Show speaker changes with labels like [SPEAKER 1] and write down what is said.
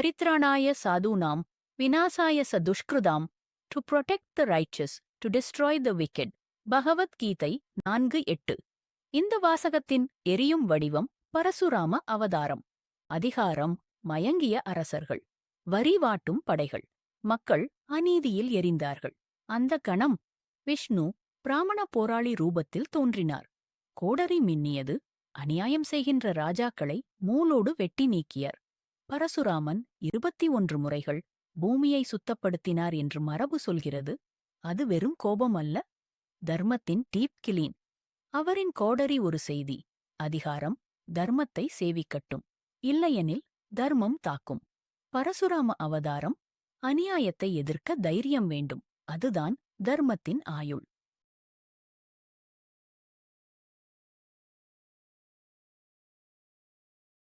[SPEAKER 1] பரித்ராணாய சாதூனாம் விநாசாய ச துஷ்கிருதாம் to protect the righteous to destroy the wicked. Bhagavad Gita 4:8. இந்த வாசகத்தின் எரியும் வடிவம் பரசுராம அவதாரம். அதிகாரம் மயங்கிய அரசர்கள், வரி வாட்டும் படைகள். மக்கள் அநீதியில் எரிந்தார்கள். அந்த கணம் விஷ்ணு பிராமண போராளி ரூபத்தில் தோன்றினார். கோடரி மின்னியது. அநியாயம் செய்கின்ற ராஜாக்களை மூலோடு வெட்டி நீக்கியார். பரசுராமன் 21 முறைகள் பூமியை சுத்தப்படுத்தினார் என்று மரபு சொல்கிறது. அது வெறும் கோபம் அல்ல, தர்மத்தின் டீப் கிளீன். அவரின் கோடரி ஒரு செய்தி. அதிகாரம் தர்மத்தை சேவிக்கட்டும், இல்லையெனில் தர்மம் தாக்கும். பரசுராம அவதாரம் அநியாயத்தை எதிர்க்க தைரியம் வேண்டும். அதுதான் தர்மத்தின் ஆயுள்.